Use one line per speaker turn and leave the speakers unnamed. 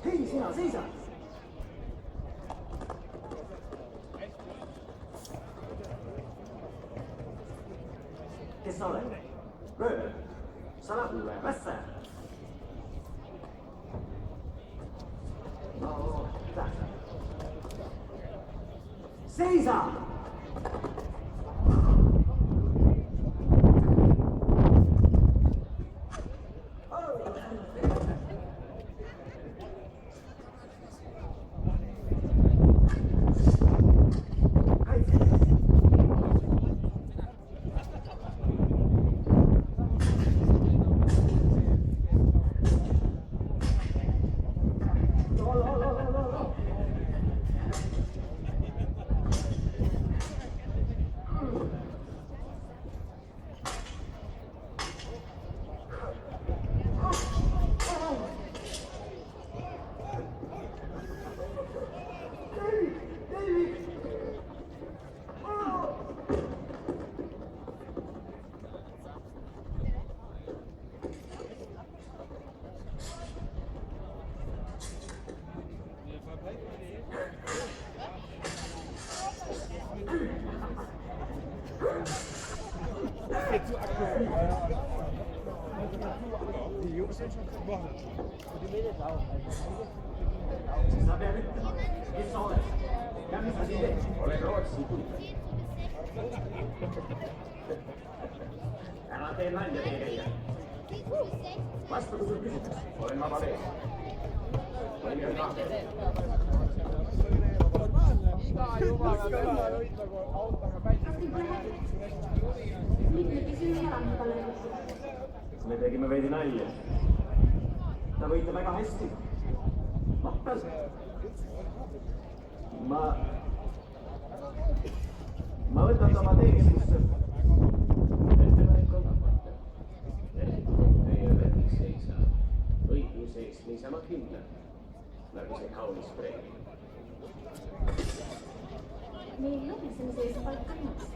Hei, sina, seisa! Kes sa oled? Röövel? Salakuulaja, mässaja? No, tähtsä. Seisa!
Die jongens zijn zo gewacht. Die midden is lauw.
Sabe nyt, missä olet? Ja missä sinne? Olen Ruotsi. Älä tee näin ja tehdä. Vastatko sun kysymys? Olen Mavale. Nimi on Kahve.
Iga jumala venna võitma, kui autoga päike.
Me tegime veidi nalja. Ta võite väga hästi. Mahtas. Ma võtan ta oma teenistusse.
Ettepanek on vabata. Teie vedik seisa. Õigluse eest niisama kindla, nagu see kaunis preemia.
Meil lõbisemise eest palka ei maksa.